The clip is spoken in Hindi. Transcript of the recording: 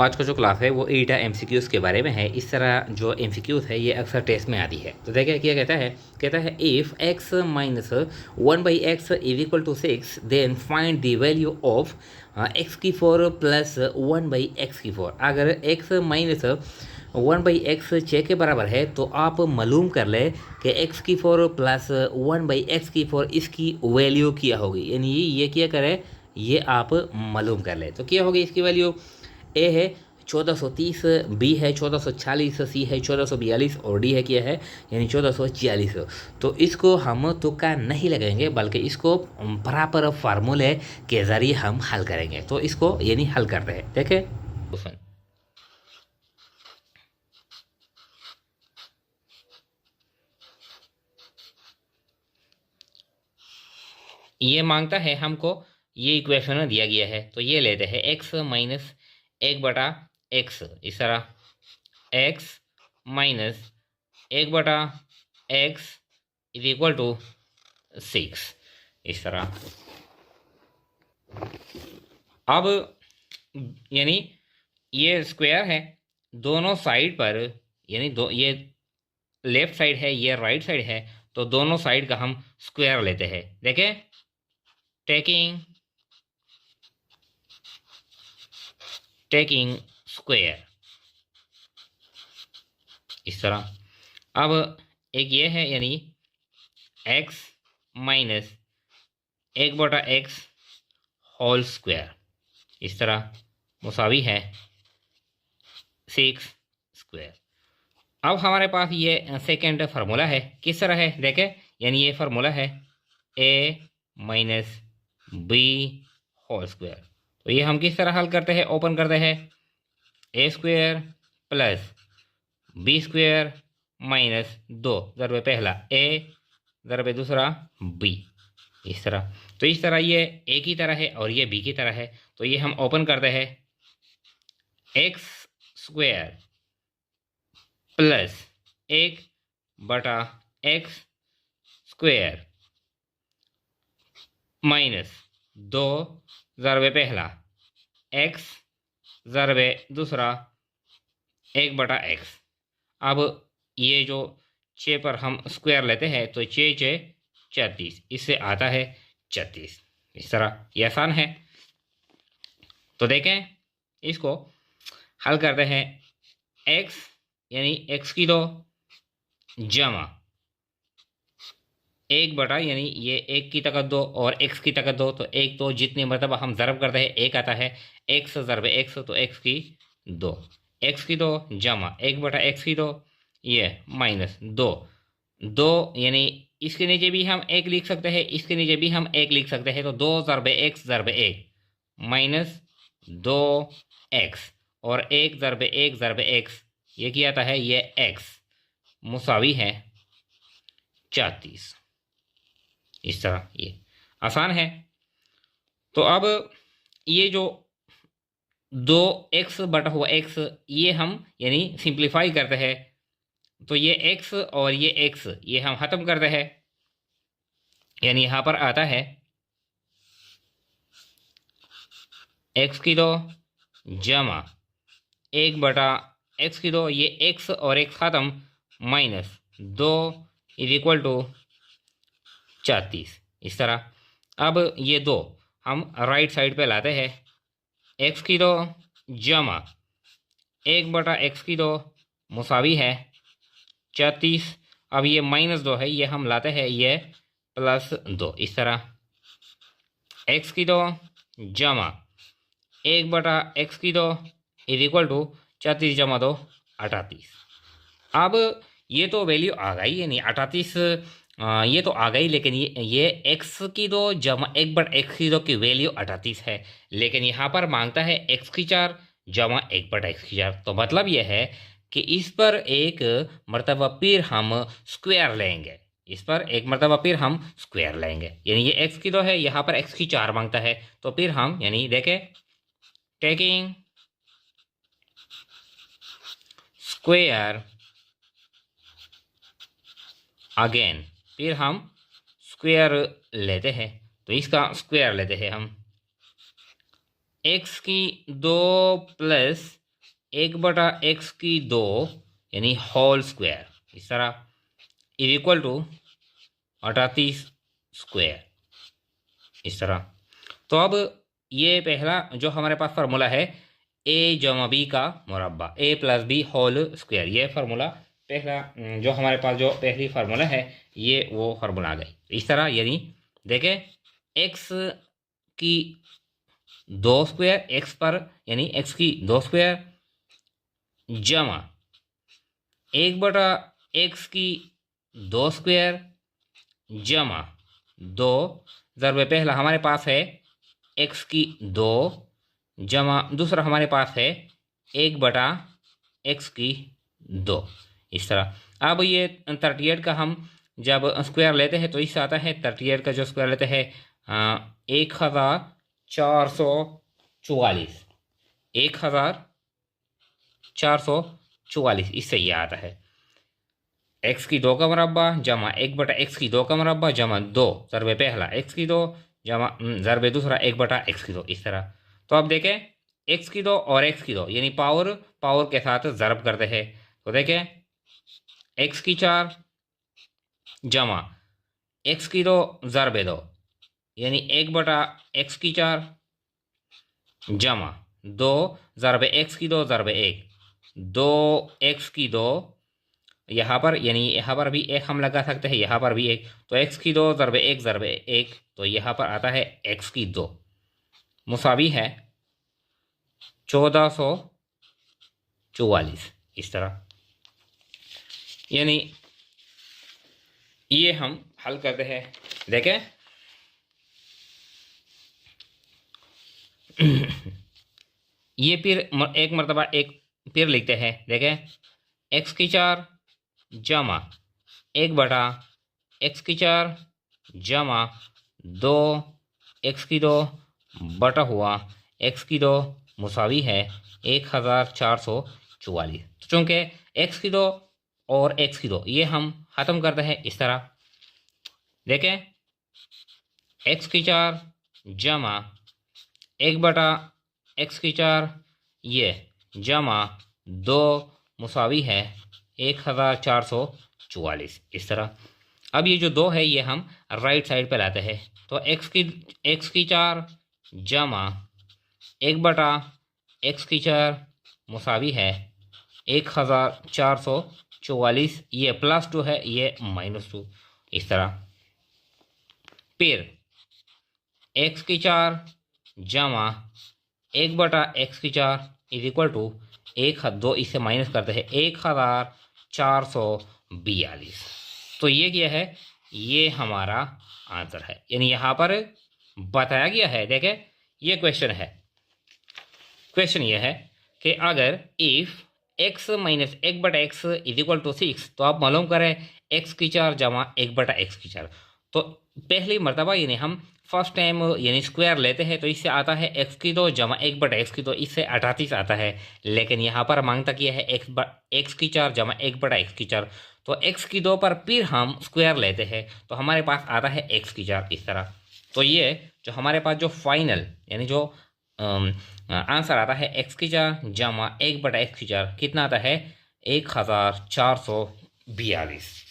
आज का जो क्लास है वो ईटा एमसीक्यूज़ के बारे में है। इस तरह जो एमसीक्यूज़ है ये अक्सर टेस्ट में आती है। तो देखिए क्या कहता है if x minus 1/x is equal to 6 then find the value of x की 4 प्लस 1/x की 4। अगर x माइनस 1/x 6 के बराबर है तो आप मालूम कर ले कि x की 4 प्लस 1/x की 4 इसकी वैल्यू क्या होगी। यानी ये क्या करे, ये आप मालूम कर ले। तो क्या होगी इसकी वैल्यू? ए है 1430, बी है 1440, सी है 1442 और डी है क्या है यानी 1440। तो इसको हम तुक्का नहीं लगाएंगे बल्कि इसको प्रॉपर फार्मूले के ज़रिए हम हल करेंगे। तो इसको यानी हल करते हैं। देखें क्वेश्चन, ये मांगता है हमको, ये इक्वेशन दिया गया है तो ये लेते हैं x माइनस 1/x। इस तरह x minus 1/x is equal to 6। इस तरह अब यानी ये स्क्वायर है, दोनों साइड पर यानी दो, ये लेफ्ट साइड है ये राइट साइड है, तो दोनों साइड का हम स्क्वायर लेते हैं। देखें, टेकिंग स्क्वायर। इस तरह अब एक ये है यानी x minus 1/x whole square. इस तरह मुसावी है 6 स्क्वायर। अब हमारे पास ये सेकेंड फार्मूला है, किस तरह है देखें, यानी ये फार्मूला है a minus b whole square. तो ये हम किस तरह हल करते हैं, ओपन करते हैं a square plus b square minus 2 ज़रब पहला a ज़रब दूसरा b। इस तरह, तो इस तरह ये a की तरह है और ये b की तरह है। तो ये हम ओपन करते हैं x square plus 1/x square minus 2 ज़रब पहला x ज़रब दूसरा 1/x। अब ये जो 6 पर हम स्क्वायर लेते हैं तो 6 34, इससे आता है 36। इस तरह ये आसान है। तो देखें इसको हल करते हैं, x यानी x की 2 जमा 1 यानी ये 1 की ताकत 2 और x की ताकत 2, तो 1 तो जितनी मरतबा हम ज़रब करते हैं 1 आता है, x ज़रब x तो x की 2, x की 2 जमा 1/x की 2, ये माइनस 2 यानी इसके नीचे भी हम 1 लिख सकते हैं, इसके नीचे भी हम 1 लिख सकते हैं। तो 2 ज़रब x ज़रब 1 माइनस 2x और 1 ज़रब 1 ज़रब x, ये क्या आता है, ये x मुसावी है 34। इस तरह ये आसान है। तो अब ये जो 2x बटा हुआ x, ये हम यानी सिंप्लीफाई करते हैं, तो ये x और ये x ये हम ख़त्म करते हैं, यानी यहाँ पर आता है x की 2 जमा 1/x की 2, ये x और x ख़त्म माइनस 2 इज इक्वल टू 34। इस तरह अब ये 2 हम राइट साइड पे लाते हैं, x की 2 जमा 1/x की 2 मुसावी है 34। अब ये -2 है, ये हम लाते हैं ये +2। इस तरह x की 2 जमा 1/x की 2 इज इक्वल टू 34 जमा 2 38। अब ये तो वैल्यू आ गई, यानी 38 ये तो आ गई, लेकिन ये x की 2 जमा 1/x की 2 की वैल्यू 38 है, लेकिन यहाँ पर मांगता है x की 4 जमा 1/x की 4। तो मतलब ये है कि इस पर एक मरतबा फिर हम स्क्वायर लेंगे, इस पर एक मरतबा फिर हम स्क्वायर लेंगे, यानी ये x की 2 है, यहाँ पर x की 4 मांगता है, तो फिर हम यानी देखें टेकिंग स्क्वायर अगेन, फिर हम स्क्वायर लेते हैं, तो इसका स्क्वायर लेते हैं हम, x की 2 प्लस एक बटा एक्स की दो यानी होल स्क्वायर, इस तरह इज इक्वल टू 38 स्क्वायर, इस तरह। तो अब ये पहला जो हमारे पास फार्मूला है ए जमा बी का मुरब्बा, ए प्लस बी होल स्क्वायर, ये फार्मूला पहला जो हमारे पास जो पहली फार्मूला है ये वो फार्मूला आ गई इस तरह। यानी देखें एक्स की दो स्क्वायर, एक्स पर यानी एक्स की दो स्क्वायर जमा एक बटा एक्स की दो स्क्वायर जमा दो ज़रब पहला हमारे पास है एक्स की दो जमा दूसरा हमारे पास है एक बटा एक्स की दो, इस तरह। अब ये 38 का हम जब स्क्वायर लेते हैं तो इससे आता है 38 का जो स्क्वायर लेते हैं 1444, 1444, इससे ये आता है एक्स की दो का मुरब्बा जमा एक बटा एक्स की दो का मुरब्बा जमा दो ज़रबे पहला एक्स की दो जमा ज़रबे दूसरा एक बटा एक्स की दो, इस तरह। तो अब देखें एक्स की दो और एक्स की दो यानी पावर पावर के साथ ज़रब करते हैं, तो देखें एक्स की चार जमा एक्स की दो ज़रबे दो यानी एक बटा एक्स की चार जमा दो ज़रबे एक्स की दो ज़रबे एक, दो एक्स की दो यहाँ पर यानी यहाँ पर भी एक हम लगा सकते हैं, यहाँ पर भी एक, तो एक्स की दो ज़रबे एक, तो यहाँ पर आता है एक्स की दो मुसावी है 1444, इस तरह। यानी ये हम हल करते हैं, देखें ये फिर एक मरतबा एक फिर लिखते हैं, देखें एक्स की चार जमा एक बटा एक्स की चार जमा दो एक्स की दो बटा हुआ एक्स की दो मुसावी है 1444। तो चूँकि एक्स की दो और एक्स की दो ये हम ख़त्म करते हैं इस तरह, देखें एक्स की चार जमा एक बटा एक्स की चार ये जमा दो मुसावी है 1444, इस तरह। अब ये जो दो है ये हम राइट साइड पे लाते हैं, तो एक्स की चार जमा एक बटा एक्स की चार मुसावी है 1444, ये +2 है ये -2, इस तरह। फिर एक्स की चार जमा एक बटा एक्स की चार इज इक्वल टू एक दो इससे माइनस करते हैं 1442। तो ये क्या है, ये हमारा आंसर है। यानी यहाँ पर बताया गया है, देखें ये क्वेश्चन है, क्वेश्चन ये है कि अगर इफ़ x माइनस एक बटा एक्स इज इक्वल टू 6, तो आप मालूम करें एक्स की चार जमा एक बटा एक्स की चार। तो पहली मरतबा यानी हम फर्स्ट टाइम यानी स्क्वायर लेते हैं तो इससे आता है एक्स की दो जमा एक बटा एक्स की दो, इससे 38 आता है। लेकिन यहाँ पर मांगता किया है एक्स की चार जमा एक बटा एक्स की चार, तो एक्स की दो पर फिर हम स्क्वायर लेते हैं तो हमारे पास आता है एक्स की चार, इस तरह। तो ये जो हमारे पास जो फाइनल यानी जो आंसर आता है एक्स की चार जमा एक बटा एक्स की चार कितना आता है 1442।